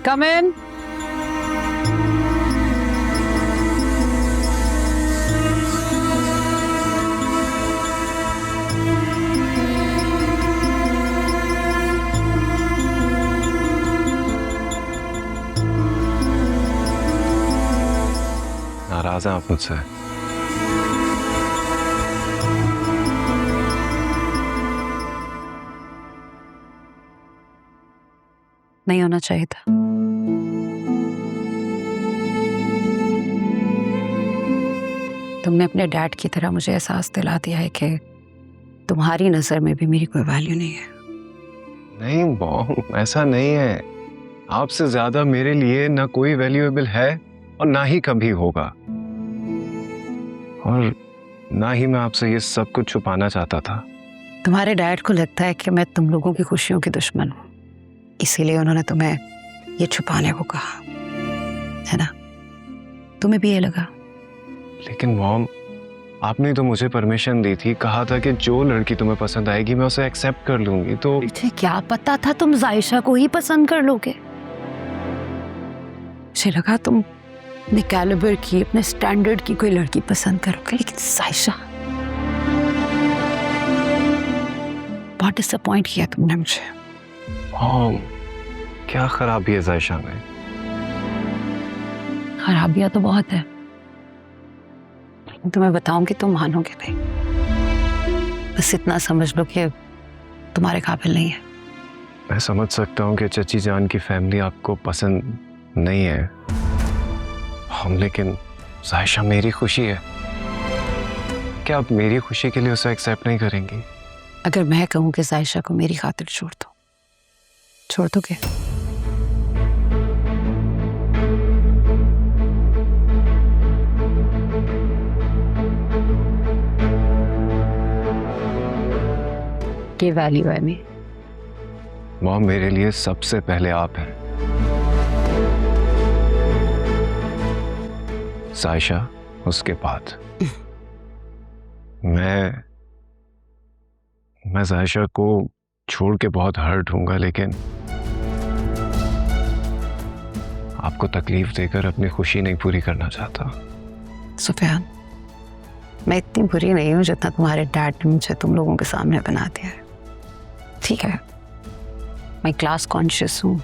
कम इन। नाराज हैं आप मुझसे? नहीं होना चाहिए था। तुमने अपने डैड की तरह मुझे एहसास दिला दिया है कि तुम्हारी नजर में भी मेरी कोई वैल्यू नहीं है। नहीं मॉम, ऐसा नहीं है। आपसे ज्यादा मेरे लिए ना कोई वैल्यूएबल है और ना ही कभी होगा, और ना ही मैं आपसे ये सब कुछ छुपाना चाहता था। तुम्हारे डैड को लगता है कि मैं तुम लोगों की खुशियों की दुश्मन हूँ, इसीलिए उन्होंने तुम्हें ये छुपाने को कहा, है ना? तुम्हें भी ये लगा? लेकिन मॉम, आपने तो मुझे परमिशन दी थी, कहा था कि जो लड़की तुम्हें पसंद आएगी मैं उसे एक्सेप्ट कर लूंगी। तो मुझे क्या पता था तुम जायशा को ही पसंद कर लोगे। मुझे लगा तुम अपने कैलिबर की, अपने स्टैंडर्ड की कोई लड़की पसंद करोगे, लेकिन जायशा, बहुत डिसअपॉइंट किया तुमने मुझे। मॉम, क्या खराबी है जायशा में? खराबियां तो बहुत है, तुम्हें बताऊंगी तुम मानोगे नहीं। बस इतना समझ लो कि तुम्हारे काबिल नहीं है। मैं समझ सकता हूँ कि चची जान की फैमिली आपको पसंद नहीं है हम, लेकिन जायशा मेरी खुशी है। क्या आप मेरी खुशी के लिए उसे एक्सेप्ट नहीं करेंगी? अगर मैं कहूँ कि जायशा को मेरी खातिर छोड़ दो, छोड़ दोगे? ये वैल्यू है मेरी। मॉम, मेरे लिए सबसे पहले आप हैं, जायशा उसके बाद। मैं जायशा को छोड़ के बहुत हर्ट हूंगा, लेकिन आपको तकलीफ देकर अपनी खुशी नहीं पूरी करना चाहता। सुफियान, मैं इतनी बुरी नहीं हूं जितना तुम्हारे डैड ने मुझे तुम लोगों के सामने बना दिया है। ठीक है, मैं क्लास कॉन्शियस हूं,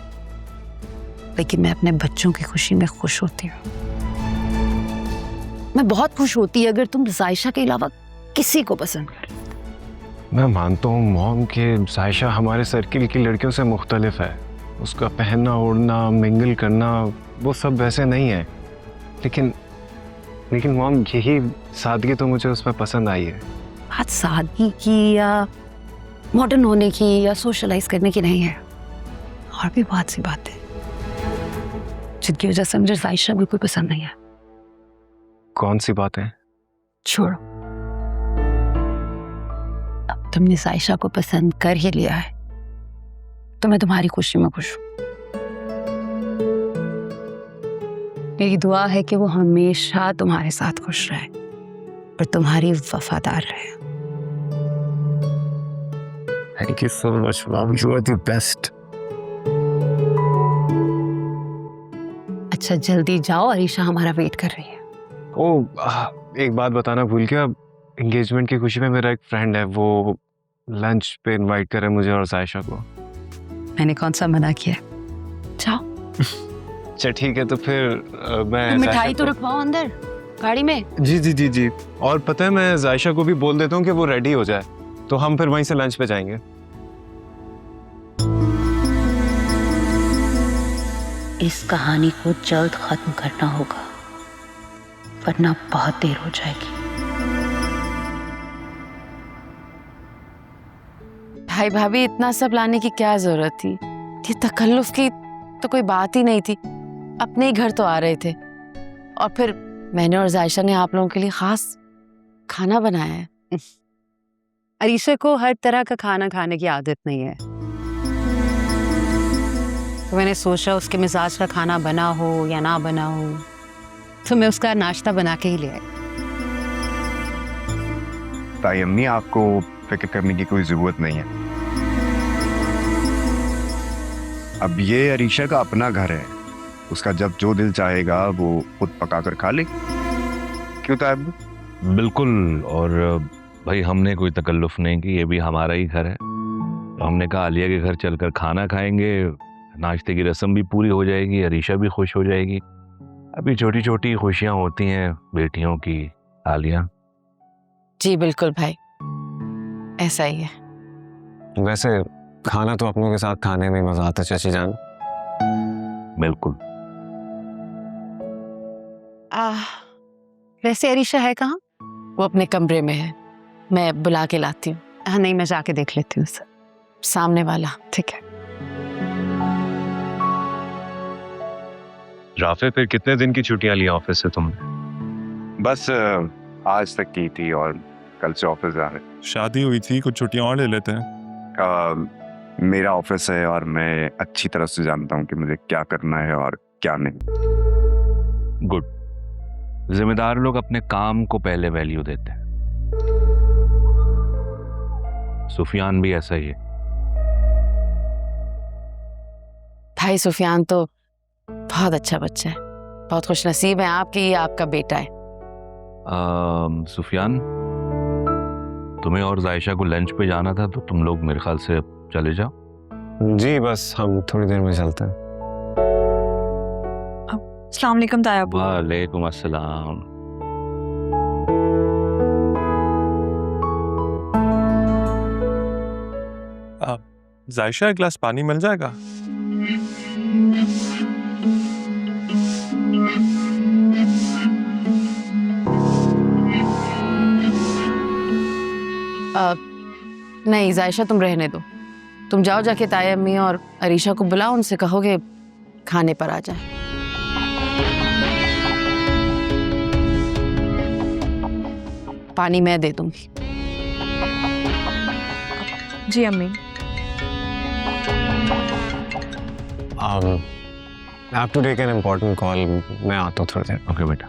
लेकिन मैं अपने बच्चों की खुशी में खुश होती हूँ। मैं बहुत खुश होती अगर तुम जायशा के अलावा किसी को पसंद कर। मैं मानता हूँ मॉम कि जायशा हमारे सर्किल की लड़कियों से मुख्तलिफ है। उसका पहनना ओढ़ना, मिंगल करना, वो सब वैसे नहीं है। लेकिन मॉम, यही सादगी तो मुझे उसमें पसंद आई है। बात सादगी की या मॉडर्न होने की या सोशलाइज करने की नहीं है, और भी बहुत सी बातें जिनकी वजह से मुझे जायशा बिल्कुल पसंद नहीं है। कौन सी बातें? छोड़ो, अब तुमने जायशा को पसंद कर ही लिया है तो मैं तुम्हारी खुशी में खुश हूं। मेरी दुआ है कि वो हमेशा तुम्हारे साथ खुश रहे और तुम्हारी वफादार रहे। Thank you so much mom, you are the best. अच्छा, जल्दी जाओ, अरीशा हमारा वेट कर रही है। एक बात बताना भूल गया, एंगेजमेंट की खुशी में मेरा एक फ्रेंड है, वो लंच पे इनवाइट करे मुझे और जायशा को। मैंने कौन सा मना किया? जाओ। अच्छा ठीक है, तो फिर मैं मिठाई तो रखवाओ अंदर गाड़ी में। जी जी जी जी। और पता है, मैं जायशा को भी बोल देता हूँ कि वो रेडी हो जाए, तो हम फिर वहीं से लंच पे जाएंगे। इस कहानी को जल्द खत्म करना होगा, वरना बहुत देर हो जाएगी। भाई भाभी, इतना सब लाने की क्या जरूरत थी? ये तकल्लुफ की तो कोई बात ही नहीं थी। अपने ही घर तो आ रहे थे, और फिर मैंने और जायशा ने आप लोगों के लिए खास खाना बनाया है। अरीशा को हर तरह का खाना खाने की आदत नहीं है, तो मैंने सोचा उसके मिजाज का खाना बना हो या ना बना हो, तो मैं उसका नाश्ता बना के ही ले आई। ताई अम्मी, आपको फिक्र करने की कोई जरूरत नहीं है। अब ये अरीशा का अपना घर है, उसका जब जो दिल चाहेगा वो खुद पका कर खा ले। क्यों तायब? बिल्कुल। और भाई हमने कोई तकल्लुफ नहीं की, ये भी हमारा ही घर है। तो हमने कहा आलिया के घर चलकर खाना खाएंगे, नाश्ते की रस्म भी पूरी हो जाएगी, अरीशा भी खुश हो जाएगी। अभी छोटी छोटी खुशियां होती हैं बेटियों की। आलिया जी बिल्कुल भाई, ऐसा ही है। वैसे खाना तो अपनों के साथ खाने में मजा आता है चाची जान। बिल्कुल। वैसे अरीशा है कहाँ? वो अपने कमरे में है, मैं बुला के लाती हूँ। हाँ नहीं, मैं जाके देख लेती हूँ उसे। सामने वाला। ठीक है। राफे, फिर कितने दिन की छुट्टियां ली ऑफिस से तुमने? बस आज तक की थी और कल से ऑफिस जा रहे। शादी हुई थी, कुछ छुट्टियां और ले लेते हैं। मेरा ऑफिस है और मैं अच्छी तरह से जानता हूँ कि मुझे क्या करना है और क्या नहीं। गुड। जिम्मेदार लोग अपने काम को पहले वैल्यू देते हैं। सुफियान भी ऐसा ही है। भाई सुफियान तो बहुत अच्छा बच्चा है, बहुत खुशनसीब है आपकी, ये आपका बेटा है। सुफियान, तुम्हें और जायशा को लंच पे जाना था, तो तुम लोग मेरे ख्याल से चले जाओ। जी बस हम थोड़ी देर में चलते हैं। अस्सलाम वालेकुम तायब। वालेकुम अस्सलाम। जायशा, एक गिलास पानी मिल जाएगा? नहीं जायशा, तुम रहने दो। तुम जाओ, जाके ताया अम्मी और अरीशा को बुलाओ, उनसे कहोगे खाने पर आ जाए। पानी मैं दे दूंगी। जी अम्मी। I have to take an important call. मैं आता हूँ थोड़ी देर। ओके बेटा।